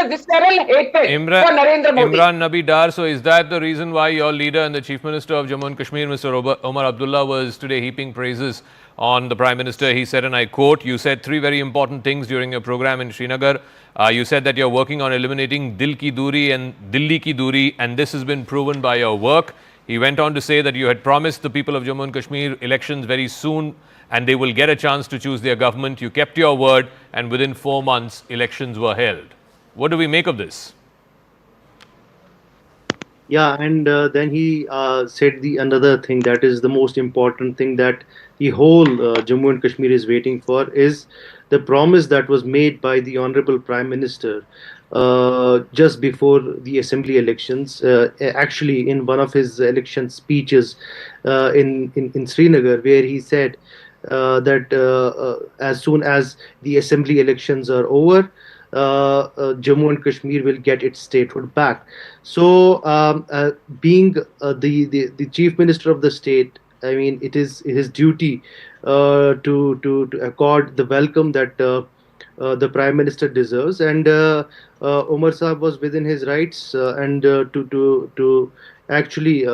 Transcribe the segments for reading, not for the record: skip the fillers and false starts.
a visceral hatred for Narendra Modi. Imran Nabi Dar, so is that the reason why your leader and the Chief Minister of Jammu and Kashmir, Mr. Omar Abdullah, was today heaping praises on the Prime Minister? He said, and I quote, "You said three very important things during your program in Srinagar. You said that you're working on eliminating Dil ki Duri and Dilli ki Duri, and this has been proven by your work." He went on to say that you had promised the people of Jammu and Kashmir elections very soon and they will get a chance to choose their government. You kept your word, and within 4 months, elections were held. What do we make of this? Yeah, and then he said another thing that is the most important thing that the whole Jammu and Kashmir is waiting for is the promise that was made by the Honorable Prime Minister just before the assembly elections. Actually, in one of his election speeches in Srinagar, where he said that as soon as the assembly elections are over, Jammu and Kashmir will get its statehood back. So, being the chief minister of the state, I mean, it is his duty to accord the welcome that the prime minister deserves, and Omar Saab was within his rights and to actually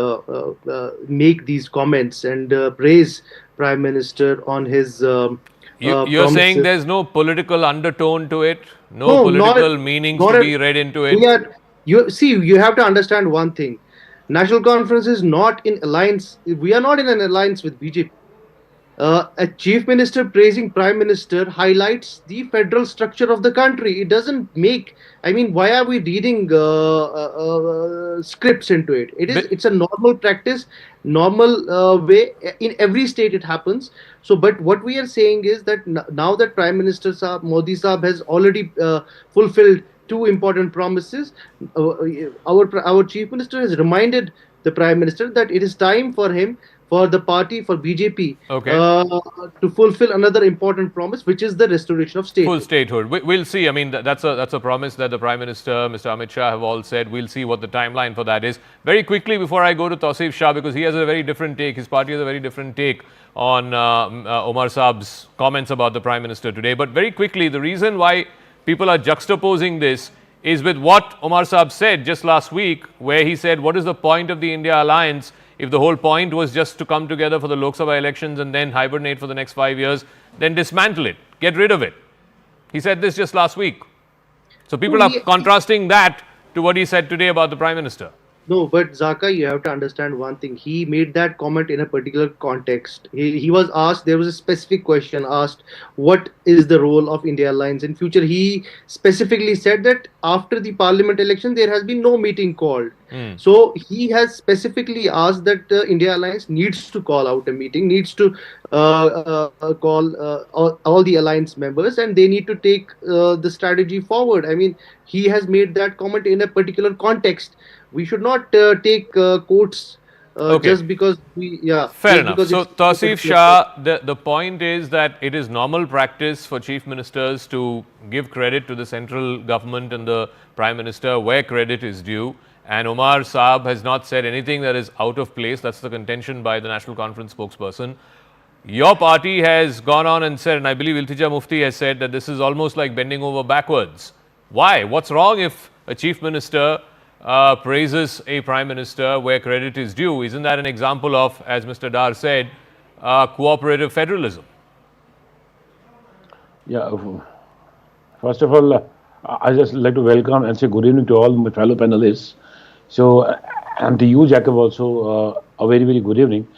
make these comments and praise prime minister on his. You're saying there's no political undertone to it, no political meanings to be read into it. You have to understand one thing. National Conference is not in alliance. We are not in an alliance with BJP. A chief minister praising prime minister highlights the federal structure of the country. It doesn't make. I mean, why are we reading scripts into it? It's a normal practice, normal way. In every state it happens. So, but what we are saying is that now that Prime Minister Saab, Modi Saab has already fulfilled two important promises, our chief minister has reminded the prime minister that it is time for him, for the party, for BJP, to fulfill another important promise, which is the restoration of statehood. Full statehood. We'll see. I mean, that's a promise that the Prime Minister, Mr. Amit Shah, have all said. We'll see what the timeline for that is. Very quickly, before I go to Tausif Shah, because he has a very different take, his party has a very different take on Omar Saab's comments about the Prime Minister today. But very quickly, the reason why people are juxtaposing this is with what Omar Saab said just last week, where he said, what is the point of the India alliance if the whole point was just to come together for the Lok Sabha elections and then hibernate for the next 5 years, then dismantle it, get rid of it. He said this just last week. So people are contrasting that to what he said today about the Prime Minister. No, but Zaka, you have to understand one thing. He made that comment in a particular context. He was asked, there was a specific question asked, what is the role of India Alliance in future? He specifically said that after the parliament election, there has been no meeting called. So he has specifically asked that India Alliance needs to call out a meeting, needs to call all the alliance members, and they need to take the strategy forward. I mean, he has made that comment in a particular context. We should not take quotes just because we, Fair enough. So, Tausif Shah, the point is that it is normal practice for chief ministers to give credit to the central government and the Prime Minister where credit is due. And Omar Saab has not said anything that is out of place. That's the contention by the National Conference spokesperson. Your party has gone on and said, and I believe Iltija Mufti has said, that this is almost like bending over backwards. Why? What's wrong if a chief minister praises a prime minister where credit is due? Isn't that an example of, as Mr. Dar said, cooperative federalism? Yeah. First of all, I just like to welcome and say good evening to all my fellow panelists. So, and to you, Jacob, also a very, very good evening.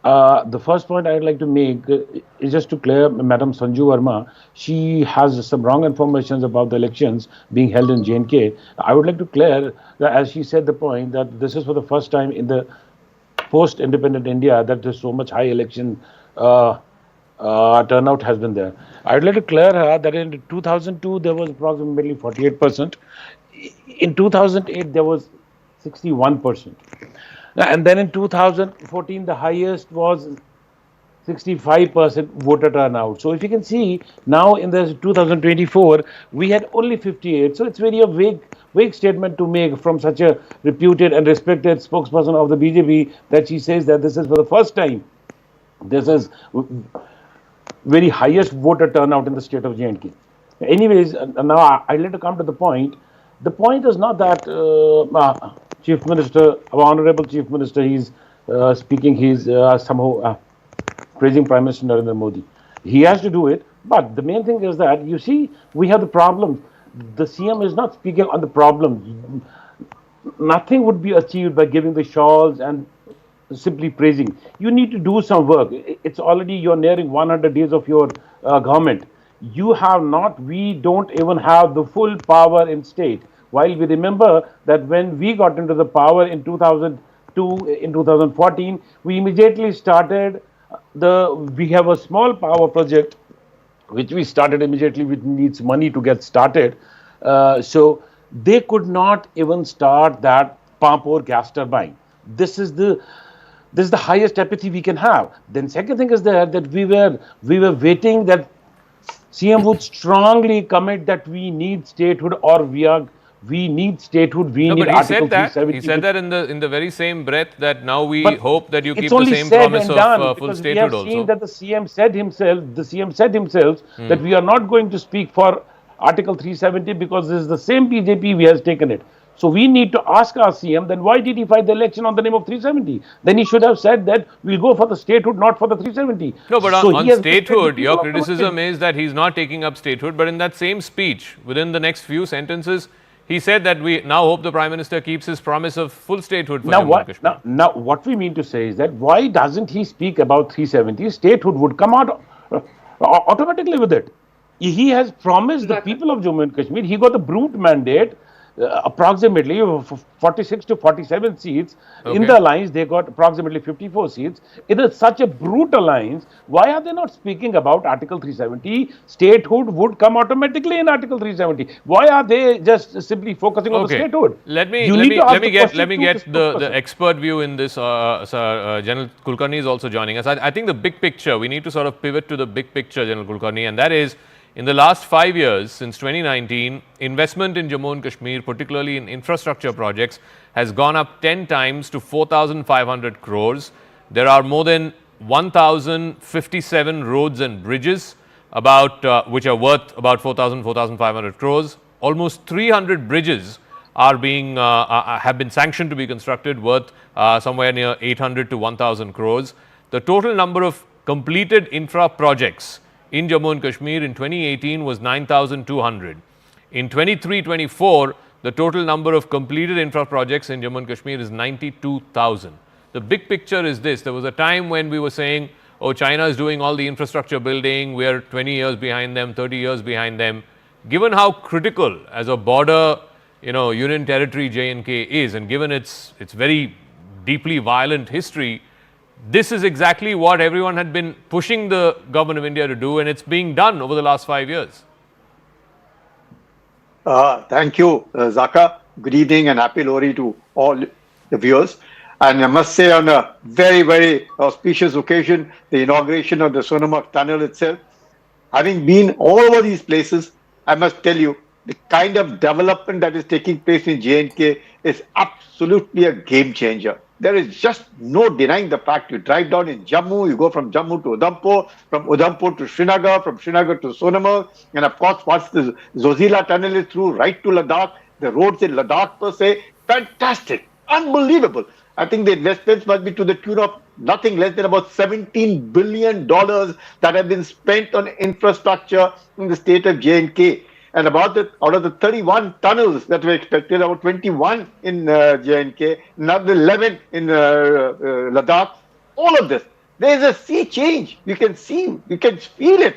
The first point I'd like to make is just to clear Madam Sanju Verma. She has some wrong information about the elections being held in J&K. I would like to clear that, as she said the point, that this is for the first time in the post-independent India that there's so much high election turnout has been there. I would like to clear her that in 2002 there was approximately 48%. In 2008 there was 61%. And then in 2014, the highest was 65% voter turnout. So if you can see, now in the 2024, we had only 58. So it's very a vague statement to make from such a reputed and respected spokesperson of the BJP that she says that this is for the first time. This is very highest voter turnout in the state of J&K. Anyways, now I'd like to come to the point The point is not that Chief Minister, our Honorable Chief Minister, he's speaking, he's somehow praising Prime Minister Narendra Modi. He has to do it, but the main thing is that, you see, we have the problem. The CM is not speaking on the problem. Nothing would be achieved by giving the shawls and simply praising. You need to do some work. It's already, you're nearing 100 days of your government. You have not, we don't even have the full power in state. While we remember that when we got into the power in 2002, in 2014, we immediately started we have a small power project which we started immediately, which needs money to get started. So they could not even start that Pampur gas turbine. This is the highest apathy we can have. Then second thing is that we were waiting that CM would strongly commit that we need statehood, or we need statehood. We need Article 370. He said that in the very same breath that now we hope that you keep the same promise of full statehood also. We have seen that the CM said himself, that we are not going to speak for Article 370 because this is the same BJP who has taken it. So we need to ask our CM, then why did he fight the election on the name of 370? Then he should have said that we'll go for the statehood, not for the 370. No, but on statehood, your criticism is that he's not taking up statehood, but in that same speech, within the next few sentences, he said that we now hope the Prime Minister keeps his promise of full statehood for Jammu and Kashmir. Now, what we mean to say is that why doesn't he speak about 370? Statehood would come out automatically with it. He has promised the people of Jammu and Kashmir, he got the brute mandate, approximately 46 to 47 seats. Okay. In the alliance, they got approximately 54 seats. It is such a brute alliance. Why are they not speaking about Article 370? Statehood would come automatically in Article 370. Why are they just simply focusing on the statehood? Let me get the expert view in this. General Kulkarni is also joining us. I think the big picture, we need to sort of pivot to the big picture, General Kulkarni, and that is, in the last 5 years, since 2019, investment in Jammu and Kashmir, particularly in infrastructure projects, has gone up 10 times to 4,500 crores. There are more than 1,057 roads and bridges, which are worth about 4,500 crores. Almost 300 bridges are have been sanctioned to be constructed, worth somewhere near 800 to 1,000 crores. The total number of completed infra projects in Jammu and Kashmir in 2018 was 9,200. In 23-24, the total number of completed infra projects in Jammu and Kashmir is 92,000. The big picture is this. There was a time when we were saying, oh, China is doing all the infrastructure building, we are 20 years behind them, 30 years behind them. Given how critical as a border, union territory J&K is, and given its very deeply violent history, this is exactly what everyone had been pushing the government of India to do, and it's being done over the last 5 years. Thank you, Zaka. Good evening and happy Lohri to all the viewers. And I must say, on a very, very auspicious occasion, the inauguration of the Sonamarg tunnel itself, having been all over these places, I must tell you, the kind of development that is taking place in J&K is absolutely a game changer. There is just no denying the fact. You drive down in Jammu, you go from Jammu to Udhampur, from Udhampur to Srinagar, from Srinagar to Sonamarg, and of course, once the Zojila tunnel is through, right to Ladakh, the roads in Ladakh per se, fantastic, unbelievable. I think the investments must be to the tune of nothing less than about $17 billion that have been spent on infrastructure in the state of J&K. And out of the 31 tunnels that were expected, about 21 in J&K, another 11 in Ladakh. All of this, there is a sea change. You can see, you can feel it.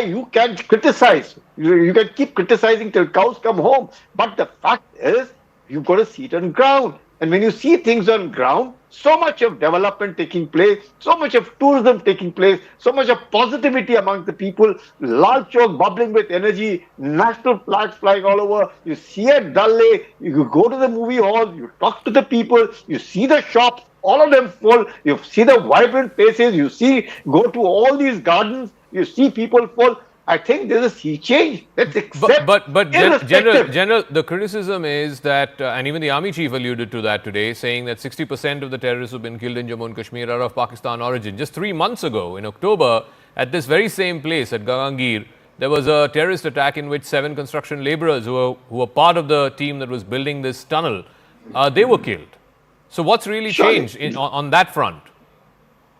You can criticize. You can keep criticizing till cows come home. But the fact is, you've got to see it on ground. And when you see things on ground, so much of development taking place, so much of tourism taking place, so much of positivity among the people, Lal Chowk bubbling with energy, national flags flying all over. You see at Dal Lake, you go to the movie hall, you talk to the people, you see the shops, all of them full, you see the vibrant faces, go to all these gardens, you see people full. I think there's a sea change. Let's accept. But General, the criticism is that, and even the army chief alluded to that today, saying that 60% of the terrorists who've been killed in Jammu and Kashmir are of Pakistan origin. Just 3 months ago, in October, at this very same place at Gagangir, there was a terrorist attack in which 7 construction laborers who were part of the team that was building this tunnel, they were killed. So what's really changed on that front?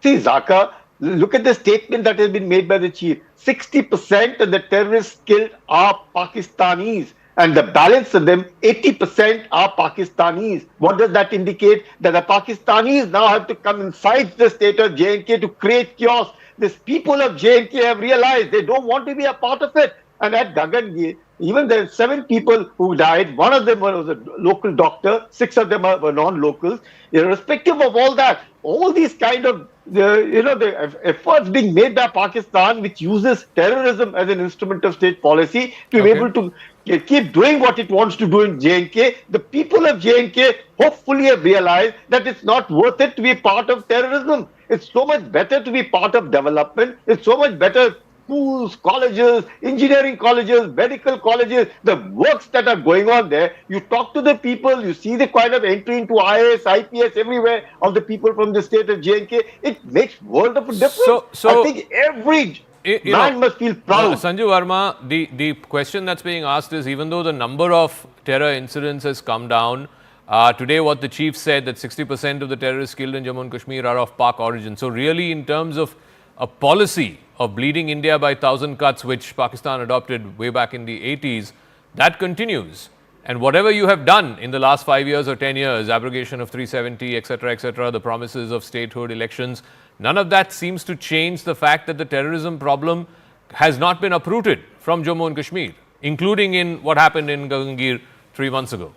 See, Zaka, look at the statement that has been made by the chief. 60% of the terrorists killed are Pakistanis, and the balance of them, 80% are Pakistanis. What does that indicate? That the Pakistanis now have to come inside the state of J&K to create chaos. These people of J&K have realized they don't want to be a part of it. And at Gagangir, even there are 7 people who died. One of them was a local doctor. 6 of them were non-locals. Irrespective of all that, all these kind of the efforts being made by Pakistan, which uses terrorism as an instrument of state policy to be able to keep doing what it wants to do in J&K. The people of J&K hopefully have realized that it's not worth it to be part of terrorism. It's so much better to be part of development. It's so much better schools, colleges, engineering colleges, medical colleges, the works that are going on there. You talk to the people, you see the kind of entry into IAS, IPS everywhere of the people from the state of J&K. It makes world of a difference. So I think every man must feel proud. Sanju Verma, the question that's being asked is, even though the number of terror incidents has come down, today what the chief said, that 60% of the terrorists killed in Jammu and Kashmir are of Pak origin. So really, in terms of a policy of bleeding India by 1,000 cuts, which Pakistan adopted way back in the 80s, that continues. And whatever you have done in the last 5 years or 10 years, abrogation of 370, etc., the promises of statehood elections, none of that seems to change the fact that the terrorism problem has not been uprooted from Jammu and Kashmir, including in what happened in Gagangir 3 months ago.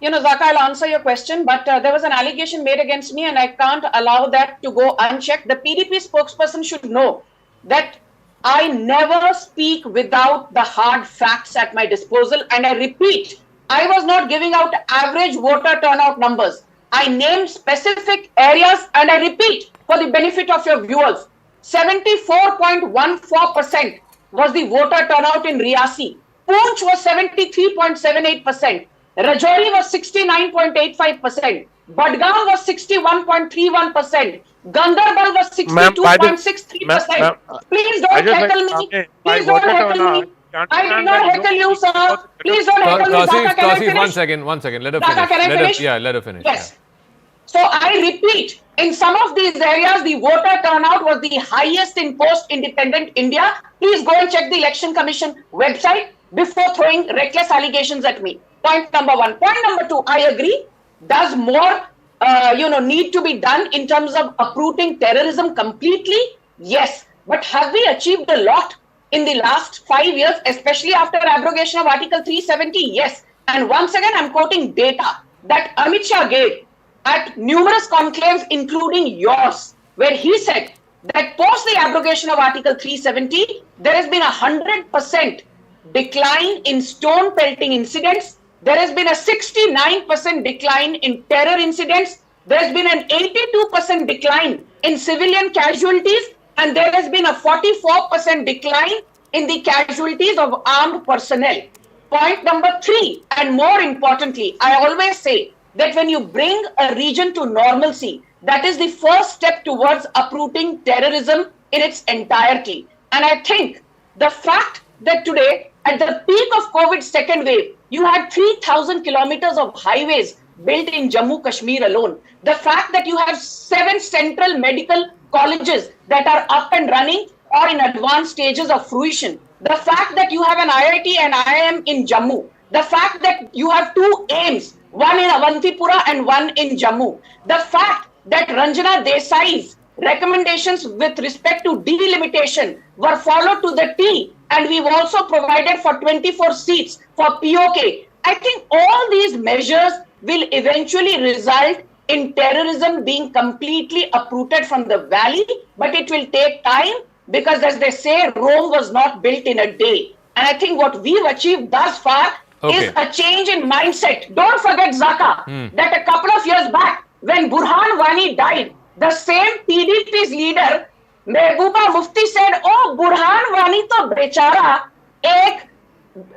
Zaka, I'll answer your question, but there was an allegation made against me and I can't allow that to go unchecked. The PDP spokesperson should know that I never speak without the hard facts at my disposal. And I repeat, I was not giving out average voter turnout numbers. I named specific areas and I repeat for the benefit of your viewers, 74.14% was the voter turnout in Riyasi. Poonch was 73.78%. Rajouri was 69.85%. Badgaon was 61.31%. Ganderbal was 62.63%. Please don't heckle me. Please don't heckle me. I did not heckle you, sir. Please don't heckle me. Tawseef, one second. Let her finish. Let her finish. Yes. So I repeat, in some of these areas, the voter turnout was the highest in post-independent India. Please go and check the Election Commission website before throwing reckless allegations at me. Point number 1. Point number 2, I agree. Does more, need to be done in terms of uprooting terrorism completely? Yes. But have we achieved a lot in the last 5 years, especially after abrogation of Article 370? Yes. And once again, I'm quoting data that Amit Shah gave at numerous conclaves, including yours, where he said that post the abrogation of Article 370, there has been 100% decline in stone pelting incidents. There has been a 69% decline in terror incidents. There has been an 82% decline in civilian casualties. And there has been a 44% decline in the casualties of armed personnel. Point number 3, and more importantly, I always say that when you bring a region to normalcy, that is the first step towards uprooting terrorism in its entirety. And I think the fact that today, at the peak of COVID second wave, you had 3,000 kilometers of highways built in Jammu Kashmir alone. The fact that you have 7 central medical colleges that are up and running or in advanced stages of fruition. The fact that you have an IIT and IIM in Jammu. The fact that you have 2 AIIMS, one in Avantipura and one in Jammu. The fact that Ranjana Desai's recommendations with respect to delimitation were followed to the T, and we've also provided for 24 seats for POK. I think all these measures will eventually result in terrorism being completely uprooted from the valley, but it will take time because, as they say, Rome was not built in a day. And I think what we've achieved thus far is a change in mindset. Don't forget, Zaka, that a couple of years back, when Burhan Wani died, the same PDP's leader, Mehbooba Mufti, said, "Oh, Burhan Wani to bechara ek,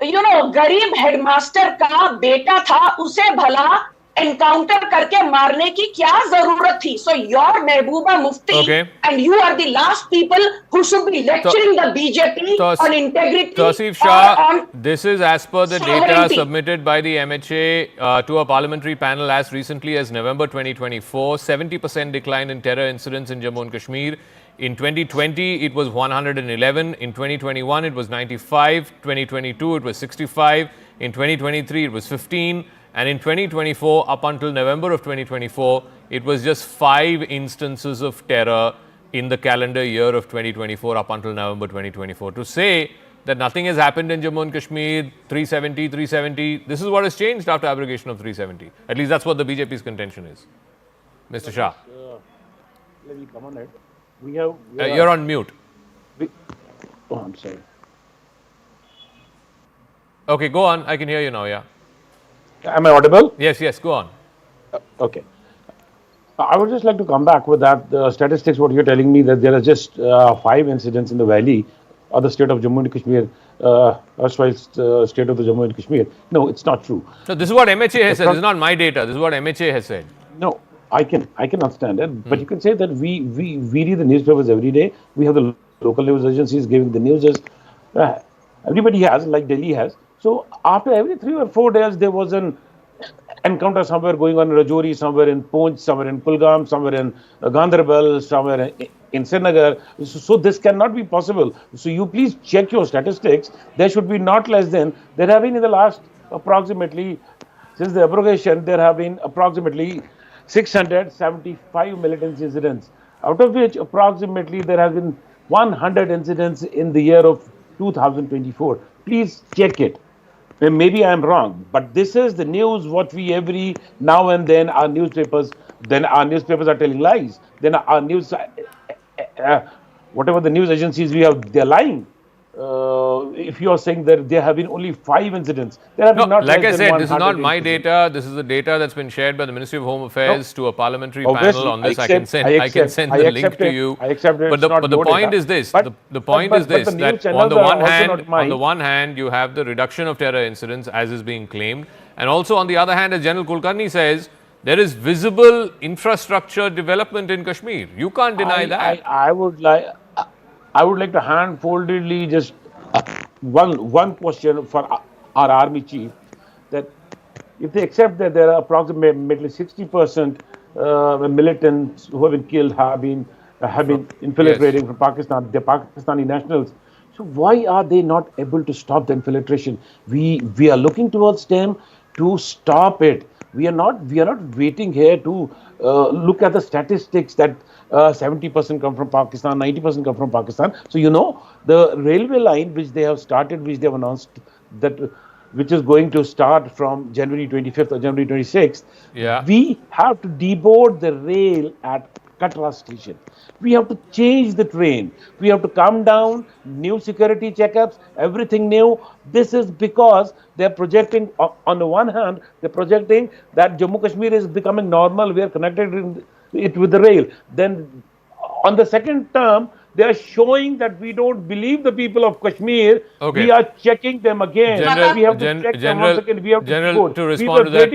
garib headmaster ka beta tha, use bhala encounter करके मारने की क्या जरूरत थी? So your Mehbooba Mufti and you are the last people who should be lecturing the BJP on integrity Tausif or Shah, on this is as per the data sovereignty. submitted by the MHA to a parliamentary panel as recently as November 2024. 70% decline in terror incidents in Jammu and Kashmir. In 2020, it was 111. In 2021, it was 95. 2022, it was 65. In 2023, it was 15. And in 2024, up until November of 2024, it was just 5 instances of terror in the calendar year of 2024 up until November 2024. To say that nothing has happened in Jammu and Kashmir, 370, this is what has changed after abrogation of 370. At least that's what the BJP's contention is. Mr. Shah. Let me come on it. You're on mute. I'm sorry. Okay, go on. I can hear you now, yeah. Am I audible? Yes, go on. Okay. I would just like to come back with that statistics, what you're telling me that there are just 5 incidents in the valley of the state of Jammu and Kashmir, erstwhile state of the Jammu and Kashmir. No, it's not true. So this is what MHA has said. This is not my data. This is what MHA has said. No, I can understand it, but you can say that we read the newspapers every day. We have the local news agencies giving the news. Everybody has, like Delhi has. So after every 3 or 4 days, there was an encounter somewhere going on in Rajouri, somewhere in Poonch, somewhere in Kulgam, somewhere in Ganderbal, somewhere in Srinagar. So this cannot be possible. So you please check your statistics. There should be not less than, there have been in the last approximately, since the abrogation, there have been approximately 675 militant incidents, out of which approximately there have been 100 incidents in the year of 2024. Please check it. Maybe I am wrong, but this is the news what we every now and then our newspapers are telling lies. Then our news, whatever the news agencies we have, they're lying. If you are saying that there have been only 5 incidents, there have been not. Like I said, this is not my data. This is the data that's been shared by the Ministry of Home Affairs to a parliamentary panel on this. I can send the link to you. I accept it. But the point is this. The point is this: that on the one hand, you have the reduction of terror incidents as is being claimed, and also on the other hand, as General Kulkarni says, there is visible infrastructure development in Kashmir. You can't deny that. I would like to hand-foldedly just one question for our army chief, that if they accept that there are approximately 60% militants who have been killed have been infiltrating from Pakistan, the Pakistani nationals. So why are they not able to stop the infiltration? We are looking towards them to stop it. We are not waiting here to look at the statistics that 70% come from Pakistan, 90% come from Pakistan. So the railway line which they have started, which they have announced that which is going to start from January 25th or January 26th. Yeah. We have to deboard the rail at Katra station. We have to change the train. We have to come down, new security checkups, everything new. This is because they're projecting, on the one hand, they're projecting that Jammu Kashmir is becoming normal. We are connected it with the rail. Then on the second term, they are showing that we don't believe the people of Kashmir. Okay. We are checking them again. We have to check them once again. We have to respond to that,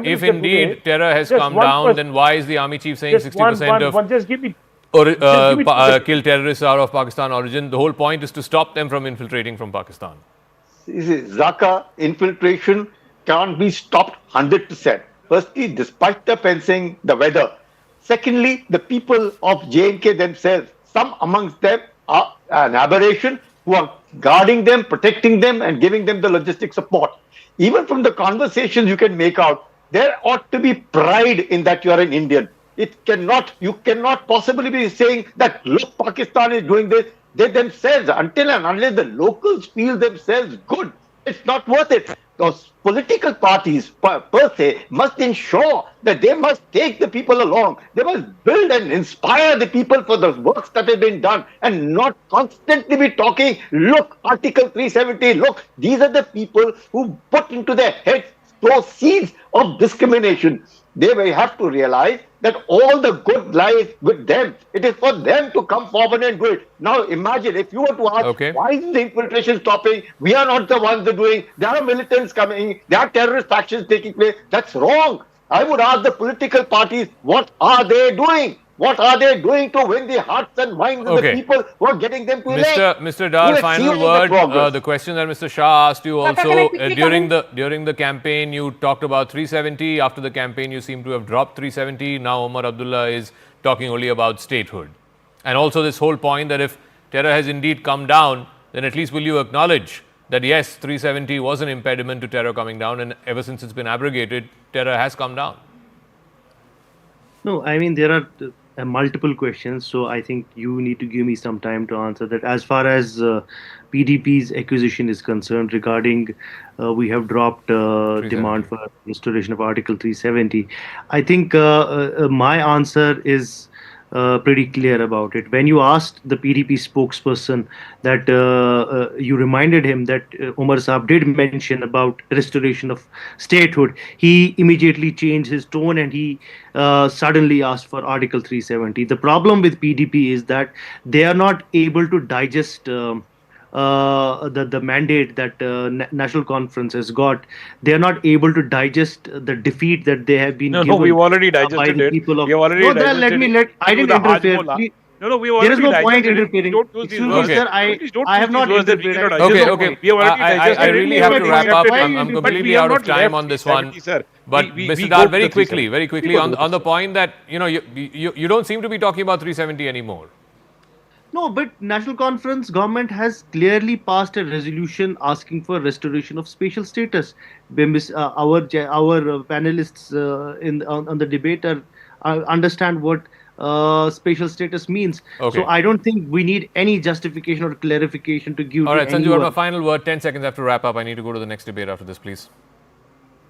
if indeed terror has come down, then why is the army chief saying 60% of just give me kill terrorists are of Pakistan origin? The whole point is to stop them from infiltrating from Pakistan. Zaka, infiltration can't be stopped 100%. Firstly, despite the fencing, the weather. Secondly, the people of J&K themselves, some amongst them are an aberration who are guarding them, protecting them and giving them the logistic support. Even from the conversations you can make out, there ought to be pride in that you are an Indian. You cannot possibly be saying that, look, Pakistan is doing this. They themselves, until and unless the locals feel themselves good, it's not worth it. Those political parties, per se, must ensure that they must take the people along. They must build and inspire the people for the works that have been done and not constantly be talking, look, Article 370, look, these are the people who put into their heads those seeds of discrimination. They will have to realize that all the good lies with them. It is for them to come forward and do it. Now imagine if you were to ask, why is the infiltration stopping? We are not the ones that are doing. There are militants coming. There are terrorist actions taking place. That's wrong. I would ask the political parties, what are they doing? What are they doing to win the hearts and minds of the Okay. people who are getting them to elect? Mr. Dar, You final achieved the word. progress. The question that Mr. Shah asked you Sir, can I also quickly during comment? the campaign, you talked about 370. After the campaign, you seem to have dropped 370. Now Omar Abdullah is talking only about statehood, and also this whole point that if terror has indeed come down, then at least will you acknowledge that yes, 370 was an impediment to terror coming down, and ever since it's been abrogated, terror has come down. No, I mean, there are multiple questions, so I think you need to give me some time to answer that. As far as PDP's acquisition is concerned, regarding we have dropped demand for restoration of Article 370, I think my answer is pretty clear about it. When you asked the PDP spokesperson that you reminded him that Umar Saab did mention about restoration of statehood, he immediately changed his tone and he suddenly asked for Article 370. The problem with PDP is that they are not able to digest the mandate that National Conference has got. They are not able to digest the defeat that they have been given. No, we've already by digested the it. people of. We have already No, digested let me it. let. I Through didn't the interfere. Hajmola. Please. No, we've There is already no point digested it. interfering. Don't use these Excuse me, words. sir. Please don't I use have these not words that we interfered. cannot There is digest. no Okay. point. We have already I digested really it. have to wrap up. Why are I'm you I'm interfering? completely we have out of not time left on this one. 370, sir. But We Mr. go Dar, to very the quickly, 370. on the point that you don't seem to be talking about 370 anymore. No, but National Conference government has clearly passed a resolution asking for restoration of special status. Our panelists on the debate understand what special status means. Okay. So I don't think we need any justification or clarification to give All to right, Sanju anyone. Verma, final word. 10 seconds after wrap up. I need to go to the next debate after this, please.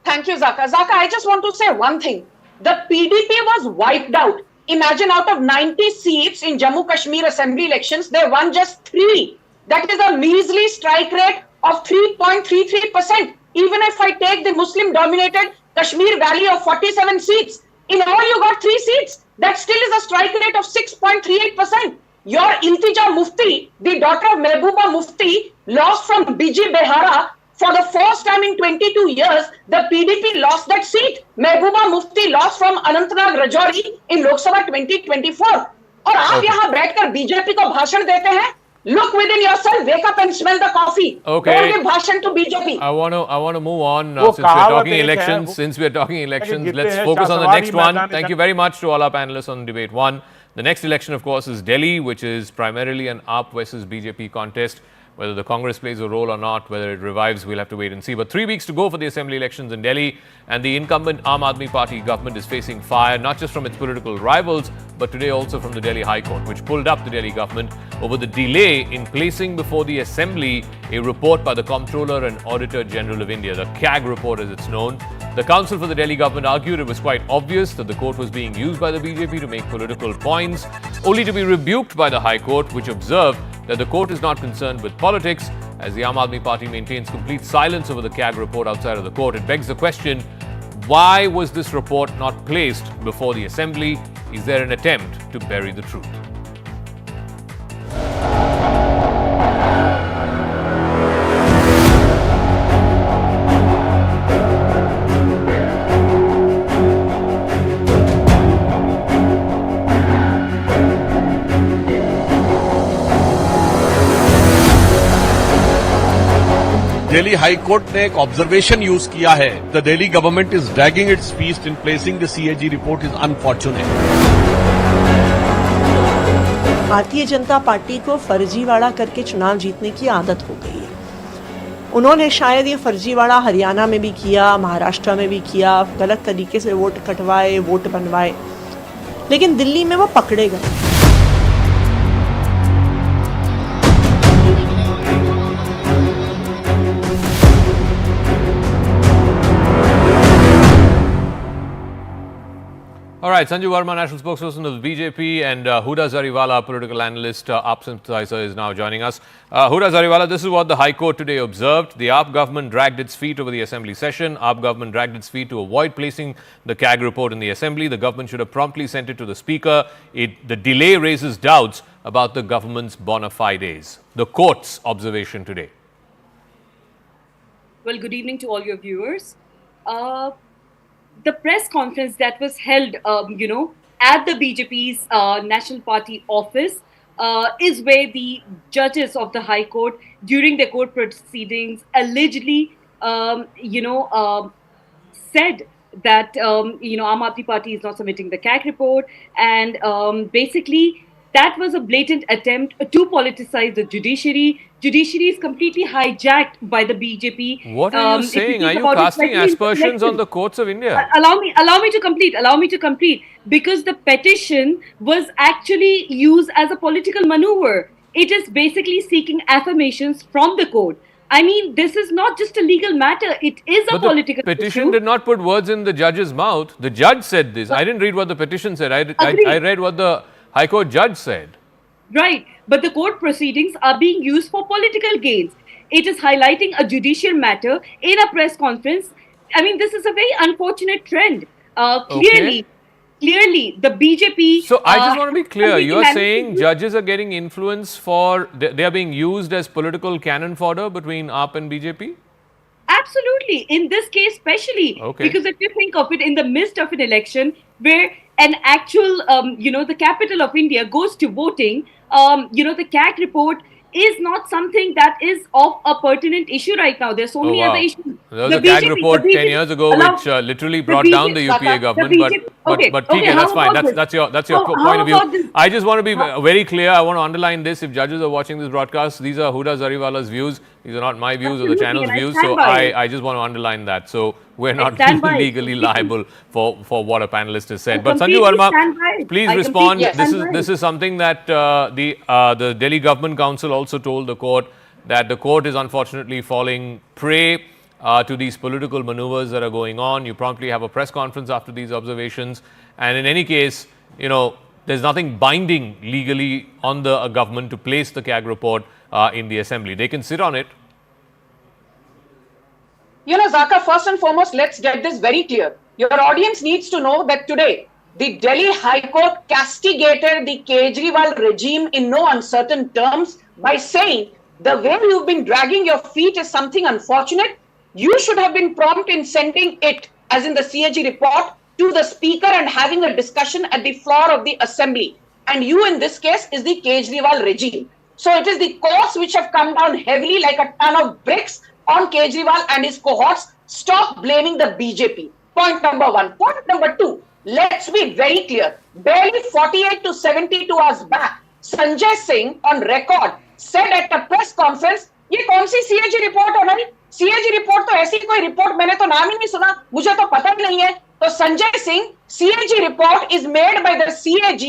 Thank you, Zaka. Zaka, I just want to say one thing. The PDP was wiped out. Imagine out of 90 seats in Jammu Kashmir assembly elections, they won just 3. That is a measly strike rate of 3.33%. Even if I take the Muslim-dominated Kashmir Valley of 47 seats, in all you got 3 seats. That still is a strike rate of 6.38%. Your Intija Mufti, the daughter of Mehbooba Mufti, lost from Biji Behara. For the first time in 22 years, the PDP lost that seat. Mehbooba Mufti lost from Anantnag Rajouri in Lok Sabha 2024. और आप यहाँ बैठकर BJP को भाषण देते हैं? Look within yourself, wake up and smell the coffee. Okay. Don't give भाषण to BJP. I want to move on वो since we are कहावत talking एक है, elections. Since we are talking elections, जीते let's हैं, focus on the सवारी next one. मैदान Thank you very much to all our panelists on debate one. The next election, of course, is Delhi, which is primarily an AAP versus BJP contest. Whether the Congress plays a role or not, whether it revives, we'll have to wait and see. But 3 weeks to go for the assembly elections in Delhi, and the incumbent Aam Aadmi Party government is facing fire, not just from its political rivals, but today also from the Delhi High Court, which pulled up the Delhi government over the delay in placing before the assembly a report by the Comptroller and Auditor General of India, the CAG report as it's known. The counsel for the Delhi government argued it was quite obvious that the court was being used by the BJP to make political points, only to be rebuked by the High Court, which observed that the court is not concerned with politics, as the Aam Aadmi Party maintains complete silence over the CAG report outside of the court. It begs the question, why was this report not placed before the assembly? Is there an attempt to bury the truth? Delhi high court ने एक observation use किया है the Delhi government is dragging its feet in placing the CAG report is unfortunate. Bharatiya Janata party को फर्जीवाड़ा करके चुनाव जीतने की आदत हो गई है। उन्होंने शायद ये फर्जीवाड़ा हरियाणा में भी किया, महाराष्ट्र में भी किया, गलत तरीके से वोट कटवाए, वोट बनवाए, लेकिन दिल्ली में वो पकड़े गए। All right, Sanju Verma, national spokesperson of the BJP, and Huda Zariwala, political analyst, AAP sympathizer, is now joining us. Huda Zariwala, this is what the High Court today observed. The AAP government dragged its feet over the assembly session. AAP government dragged its feet to avoid placing the CAG report in the assembly. The government should have promptly sent it to the speaker. The delay raises doubts about the government's bona fides. The court's observation today. Well, good evening to all your viewers. the press conference that was held, at the BJP's National Party office is where the judges of the High Court during the court proceedings allegedly, said that, Aam Aadmi Party is not submitting the CAG report, and basically that was a blatant attempt to politicize the judiciary. Judiciary is completely hijacked by the BJP. What are you saying? Are you casting aspersions on the courts of India? Allow me to complete. Because the petition was actually used as a political maneuver. It is basically seeking affirmations from the court. I mean, this is not just a legal matter. It is a political the petition issue. did not put words in the judge's mouth. The judge said this. I didn't read what the petition said. I read what the High Court judge said. Right. But the court proceedings are being used for political gains. It is highlighting a judicial matter in a press conference. I mean, this is a very unfortunate trend. Clearly, the BJP... So I just want to be clear. You are saying judges are getting influence they are being used as political cannon fodder between AAP and BJP? Absolutely. In this case, especially. Okay. Because if you think of it, in the midst of an election where an actual, the capital of India goes to voting, the CAG report is not something that is of a pertinent issue right now. There's so many other issues. There was a CAG report 10 years ago which literally brought down the UPA government. But that's fine. That's your point of view. I just want to be very clear. I want to underline this. If judges are watching this broadcast, these are Huda Zariwala's views. These are not my views or the channel's views. So I just want to underline that. So we're not legally liable for what a panelist has said. But Sanju Verma, please respond. This is something that the Delhi Government Council also told the court, that the court is unfortunately falling prey to these political maneuvers that are going on. You promptly have a press conference after these observations. And in any case, there's nothing binding legally on the government to place the CAG report in the assembly. They can sit on it. Zaka, first and foremost, let's get this very clear. Your audience needs to know that today, the Delhi High Court castigated the Kejriwal regime in no uncertain terms by saying the way you've been dragging your feet is something unfortunate. You should have been prompt in sending it, as in the CAG report, to the speaker and having a discussion at the floor of the assembly. And you, in this case, is the Kejriwal regime. So it is the courts which have come down heavily like a ton of bricks on Kejriwal and his cohorts. Stop blaming the BJP. Point number one. Point number two. Let's be very clear. Barely 48 to 72 hours back, Sanjay Singh on record said at a press conference, ये कौन सी CAG report हो रही? CAG report तो ऐसी कोई report मैंने तो नाम ही नहीं सुना, मुझे तो पता ही नहीं है. तो Sanjay Singh, CAG report is made by the CAG,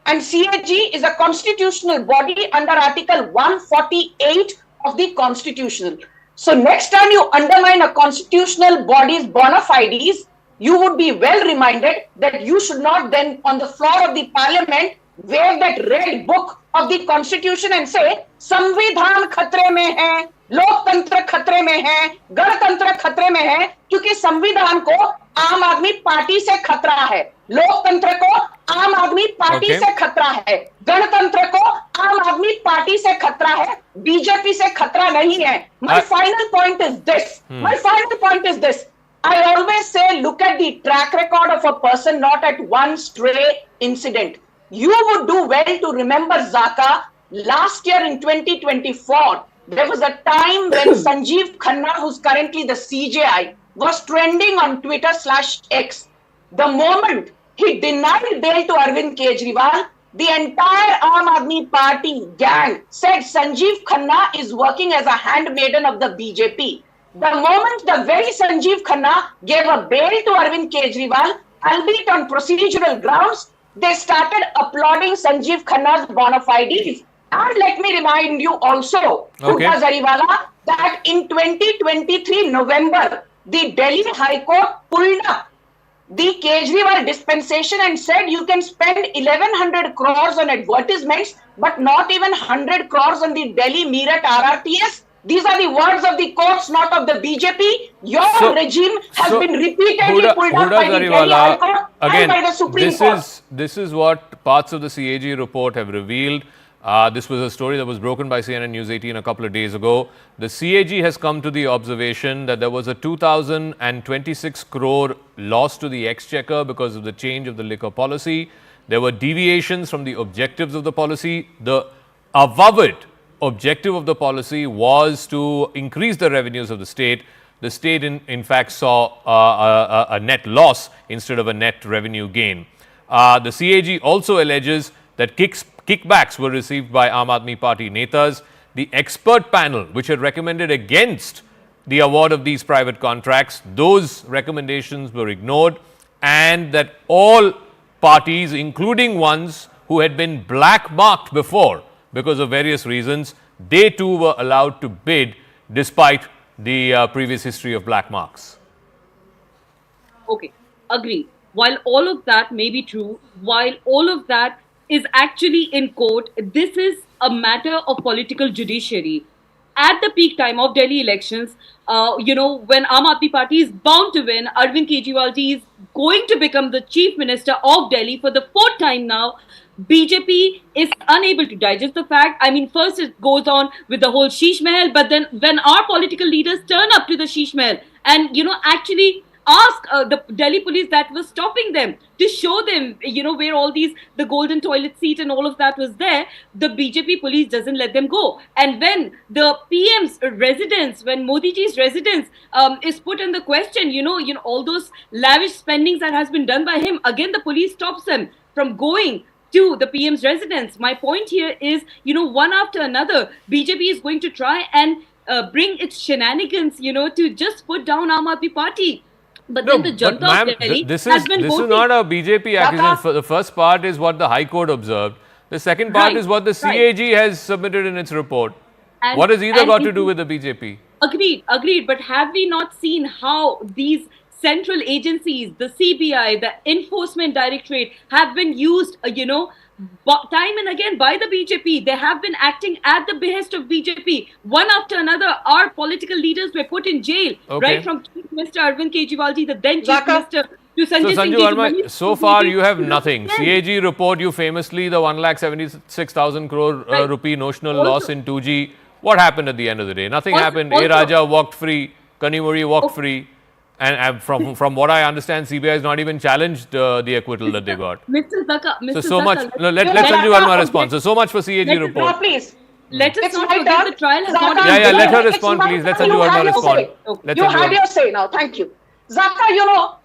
and CAG is a constitutional body under Article 148 of the Constitution. So next time you undermine a constitutional body's bona fides, you would be well reminded that you should not then on the floor of the parliament wave that red book of the constitution and say संविधान खतरे में है, लोकतंत्र खतरे में है, गणतंत्र खतरे में है, क्योंकि संविधान को आम आदमी पार्टी से खतरा है, लोकतंत्र को आम आदमी पार्टी से खतरा है, गणतंत्र को आम आदमी पार्टी से खतरा है, बीजेपी से खतरा नहीं है. My final point is this. I always say, look at the track record of a person, not at one stray incident. You would do well to remember, Zaka, last year in 2024, there was a time when Sanjeev Khanna, who's currently the CJI, was trending on Twitter/X. The moment he denied bail to Arvind Kejriwal, the entire Aam Aadmi Party gang said Sanjeev Khanna is working as a handmaiden of the BJP. The moment the very Sanjeev Khanna gave a bail to Arvind Kejriwal, albeit on procedural grounds, they started applauding Sanjeev Khanna's bona fides. And let me remind you also, Huda Zariwala, that in 2023 November, the Delhi High Court pulled up the Kejriwal dispensation and said you can spend 1100 crores on advertisements, but not even 100 crores on the Delhi Meerut RRTS. These are the words of the courts, not of the BJP. Your regime has been repeatedly pulled up by the Delhi High Court and by the Supreme Court. This is what parts of the CAG report have revealed. This was a story that was broken by CNN News 18 a couple of days ago. The CAG has come to the observation that there was a 2,026 crore loss to the exchequer because of the change of the liquor policy. There were deviations from the objectives of the policy. The avowed objective of the policy was to increase the revenues of the state. The state, in fact, saw a net loss instead of a net revenue gain. The CAG also alleges that kickbacks were received by Aam Aadmi Party netas. The expert panel, which had recommended against the award of these private contracts, those recommendations were ignored, and that all parties, including ones who had been black marked before because of various reasons, they too were allowed to bid despite the previous history of black marks. Okay, agree. While all of that may be true, while all of that is actually in court, this is a matter of political judiciary. At the peak time of Delhi elections, when Aam Aadmi Party is bound to win, Arvind Kejriwal ji is going to become the Chief Minister of Delhi for the 4th time now. BJP is unable to digest the fact. I mean, first it goes on with the whole Sheesh Mahal, but then when our political leaders turn up to the Sheesh Mahal and, actually ask the Delhi police that was stopping them to show them, where all the golden toilet seat and all of that was there, the BJP police doesn't let them go. And when the PM's residence, when Modi ji's residence is put in the question, all those lavish spendings that has been done by him, again the police stops them from going to the PM's residence. My point here is, one after another, BJP is going to try and bring its shenanigans, to just put down Aam Aadmi Party. But then the Janata of Delhi this has is been voting. not a BJP accusation. The first part is what the High Court observed. The second part is what the CAG has submitted in its report. And, what has either got to do with the BJP? Agreed. But have we not seen how these central agencies, the CBI, the Enforcement Directorate, have been used, time and again by the BJP? They have been acting at the behest of BJP. One after another, our political leaders were put in jail, right from Chief Minister Arvind Kejriwal ji, the then Chief Minister, to Sanjay Singh ji. So, Sanju Verma, so far you have nothing. CAG report, you famously the 1,76,000 crore rupee notional loss in 2G. What happened at the end of the day? Nothing happened. A Raja walked free. Kanimuri walked free. And from what I understand, CBI has not even challenged the acquittal that they got. Mr. Zaka, let Sanju Verma respond. So much for CAG report. No, please. Let us not forget the trial has not been let her respond, please. Let Sanju Verma respond. You had your say now. Thank you. Zaka,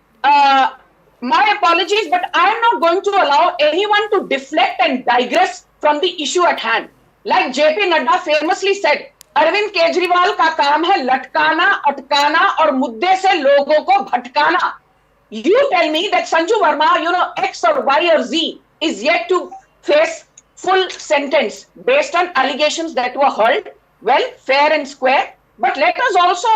my apologies, but I am not going to allow anyone to deflect and digress from the issue at hand. Like JP Nadda famously said, Arvind Kejriwal का काम है लटकाना, अटकाना और मुद्दे से लोगों को भटकाना. You tell me that Sanju Verma, X or Y or Z is yet to face full sentence based on allegations that were hurled. Well, fair and square. But let us also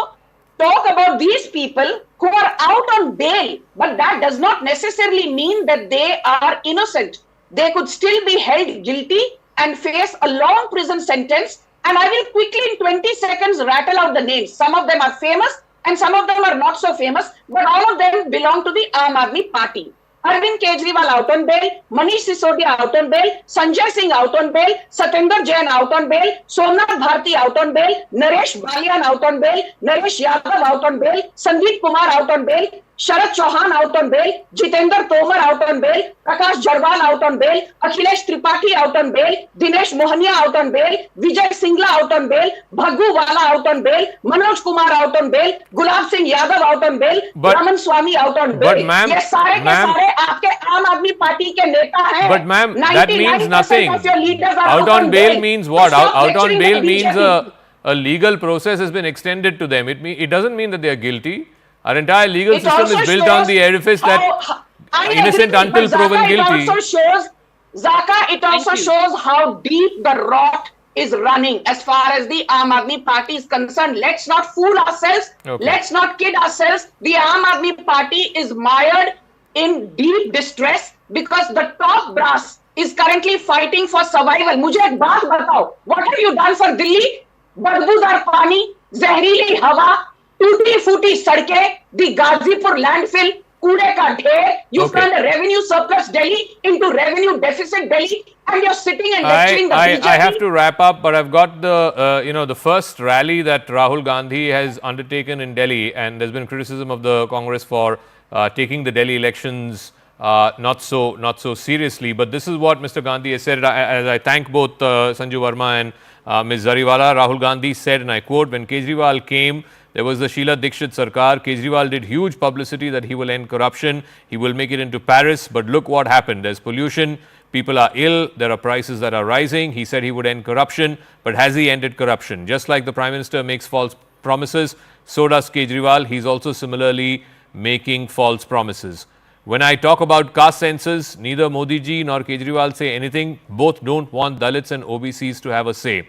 talk about these people who are out on bail. But that does not necessarily mean that they are innocent. They could still be held guilty and face a long prison sentence. And I will quickly in 20 seconds rattle out the names. Some of them are famous and some of them are not so famous, but all of them belong to the Aam Aadmi Party. Arvind Kejriwal out on bail, Manish Sisodia out on bail, Sanjay Singh out on bail, Satinder Jain out on bail, Somnath Bharti out on bail, Naresh Balian out on bail, Naresh Yadav out on bail, Sandeep Kumar out on bail, Sharad Chauhan out on bail, Jitendra Tomar out on bail, Prakash Jarwal out on bail, Akhilesh Tripathi out on bail, Dinesh Mohania out on bail, Vijay Singla out on bail, Bhaggu Wala out on bail, Manoj Kumar out on bail, Gulab Singh Yadav out on bail, Raman Swamy out on bail. But ma'am, ये सारे के सारे आपके आम आदमी party के नेता हैं. But ma'am, that means nothing. Out on bail means what? Out on bail means a legal process has been extended to them. It doesn't mean that they are guilty. Our entire legal system is built on the edifice that innocent until proven guilty. It also shows how deep the rot is running as far as the Aam Aadmi Party is concerned. Let's not fool ourselves. Okay. Let's not kid ourselves. The Aam Aadmi Party is mired in deep distress because the top brass is currently fighting for survival. मुझे एक बात बताओ. What have you done for Delhi? बदबूदार पानी, जहरीली हवा, टूटी फूटी सड़कें, the Gazipur landfill, kude ka dher. You've Okay. turned a revenue surplus Delhi into revenue deficit Delhi, and you're sitting and lecturing the BJP. I have to wrap up, but I've got the the first rally that Rahul Gandhi has undertaken in Delhi, and there's been criticism of the Congress for taking the Delhi elections not so seriously. But this is what Mr. Gandhi has said. As I thank both Sanju Verma and Ms. Zariwala, Rahul Gandhi said, and I quote, "When Kejriwal came, there was the Sheila Dikshit Sarkar. Kejriwal did huge publicity that he will end corruption. He will make it into Paris. But look what happened. There's pollution. People are ill. There are prices that are rising. He said he would end corruption. But has he ended corruption? Just like the Prime Minister makes false promises, so does Kejriwal. He's also similarly making false promises. When I talk about caste census, neither Modi ji nor Kejriwal say anything. Both don't want Dalits and OBCs to have a say.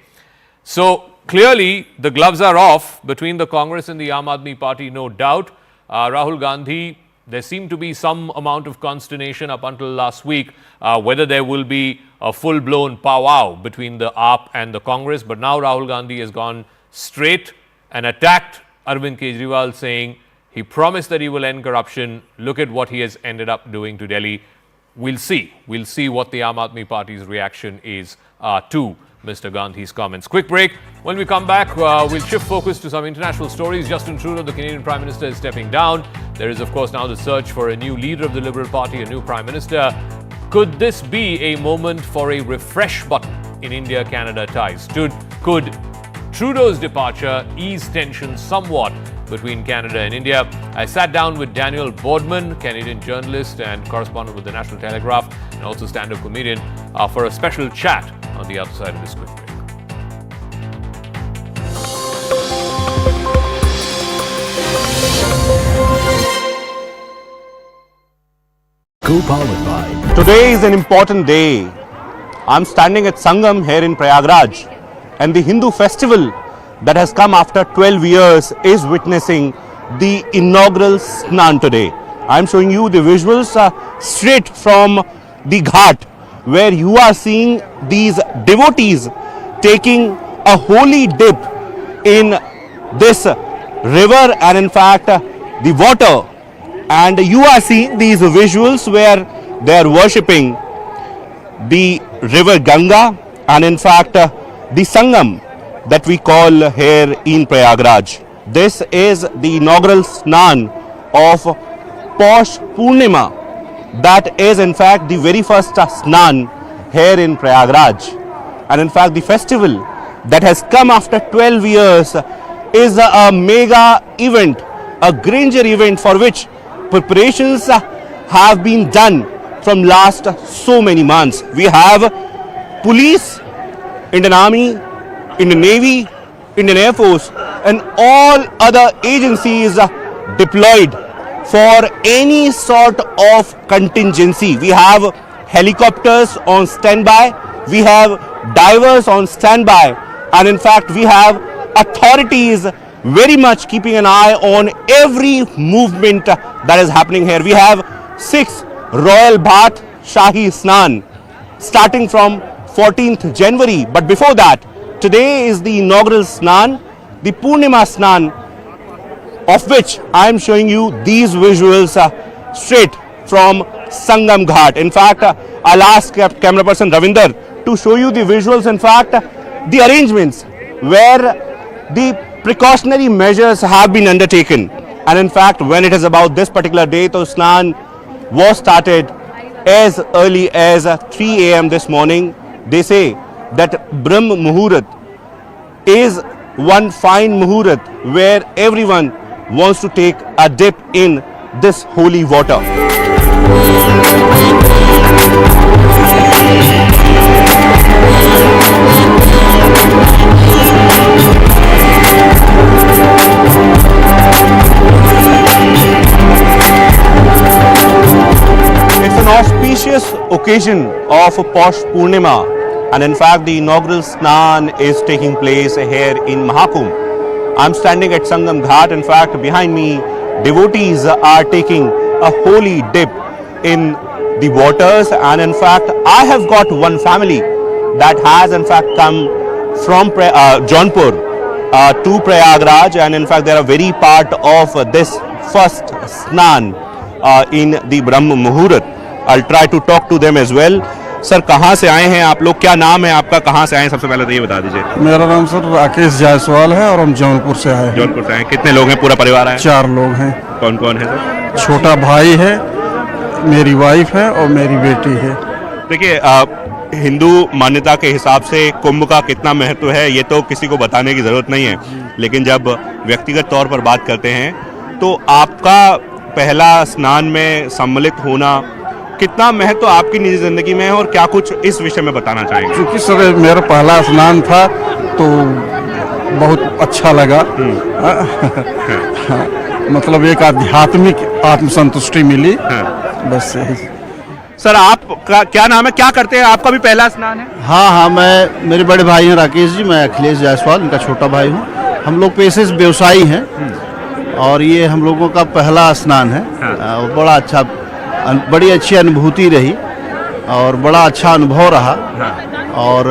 So clearly, the gloves are off between the Congress and the Aam Aadmi Party, no doubt. Rahul Gandhi, there seemed to be some amount of consternation up until last week whether there will be a full-blown powwow between the AAP and the Congress. But now Rahul Gandhi has gone straight and attacked Arvind Kejriwal, saying he promised that he will end corruption. Look at what he has ended up doing to Delhi. We'll see. We'll see what the Aam Aadmi Party's reaction is to Mr. Gandhi's comments. Quick break. When we come back, we'll shift focus to some international stories. Justin Trudeau, the Canadian Prime Minister, is stepping down. There is, of course, now the search for a new leader of the Liberal Party, a new Prime Minister. Could this be a moment for a refresh button in India-Canada ties? Could Trudeau's departure ease tensions somewhat between Canada and India? I sat down with Daniel Boardman, Canadian journalist and correspondent with the National Telegraph, and also stand-up comedian, for a special chat on the other side of this quick break. Co-powered by. Today is an important day. I'm standing at Sangam here in Prayagraj, and the Hindu festival that has come after 12 years is witnessing the inaugural Snan today. I'm showing you the visuals straight from the Ghat, where you are seeing these devotees taking a holy dip in this river and in fact the water, and you are seeing these visuals where they are worshipping the river Ganga and in fact the Sangam that we call here in Prayagraj. This is the inaugural Snan of Posh Purnima. That is in fact the very first Snan here in Prayagraj. And in fact the festival that has come after 12 years is a mega event, a grandeur event for which preparations have been done from last so many months. We have police, Indian Army, Indian Navy, Indian Air Force and all other agencies deployed for any sort of contingency. We have helicopters on standby, we have divers on standby, and in fact we have authorities very much keeping an eye on every movement that is happening here. We have 6 Royal Bhat Shahi Snan starting from 14th January. But before that, today is the inaugural Snan, the Purnima Snan, of which I am showing you these visuals straight from Sangam Ghat. In fact, I'll ask camera person Ravinder to show you the visuals. In fact, the arrangements where the precautionary measures have been undertaken. And in fact, when it is about this particular day, so Snan was started as early as 3 a.m. this morning. They say that Brahm Muhurat is one fine Muhurat where everyone wants to take a dip in this holy water. It's an auspicious occasion of Posh Purnima, and in fact the inaugural Snan is taking place here in Mahakumbh. I'm standing at Sangam Ghat. In fact, behind me devotees are taking a holy dip in the waters, and in fact I have got one family that has in fact come from Jaunpur to Prayagraj, and in fact they are very part of this first Snan in the Brahm Muhurat. I'll try to talk to them as well. Sir कहाँ से आए हैं आप लोग, क्या नाम है आपका, कहाँ से आए हैं, सबसे पहले तो ये बता दीजिए। मेरा नाम सर राकेश जायसवाल है और हम जौनपुर से आए हैं। जौनपुर से आए, कितने लोग हैं, पूरा परिवार आए? 4 लोग हैं। कौन कौन है सर? छोटा भाई है, मेरी वाइफ है और मेरी बेटी है। देखिए हिंदू मान्यता के हिसाब से कुंभ का कितना महत्व है ये तो किसी को बताने की ज़रूरत नहीं है, लेकिन जब व्यक्तिगत तौर पर बात करते हैं तो आपका पहला स्नान में सम्मिलित होना कितना महत्व आपकी निजी ज़िंदगी में है और क्या कुछ इस विषय में बताना चाहेंगे? क्योंकि सर मेरा पहला स्नान था तो बहुत अच्छा लगा। मतलब एक आध्यात्मिक आत्मसंतुष्टि मिली। बस यही। सर आप क्या नाम है, क्या करते हैं, आपका भी पहला स्नान है? हाँ, मैं, मेरे बड़े भाई हैं राकेश जी, मैं अखिलेश जायसवाल इनका छोटा भाई हूँ। हम लोग पेशे से व्यवसायी हैं और ये हम लोगों का पहला स्नान है। बड़ा अच्छा, बड़ी अच्छी अनुभूति रही और बड़ा अच्छा अनुभव रहा। और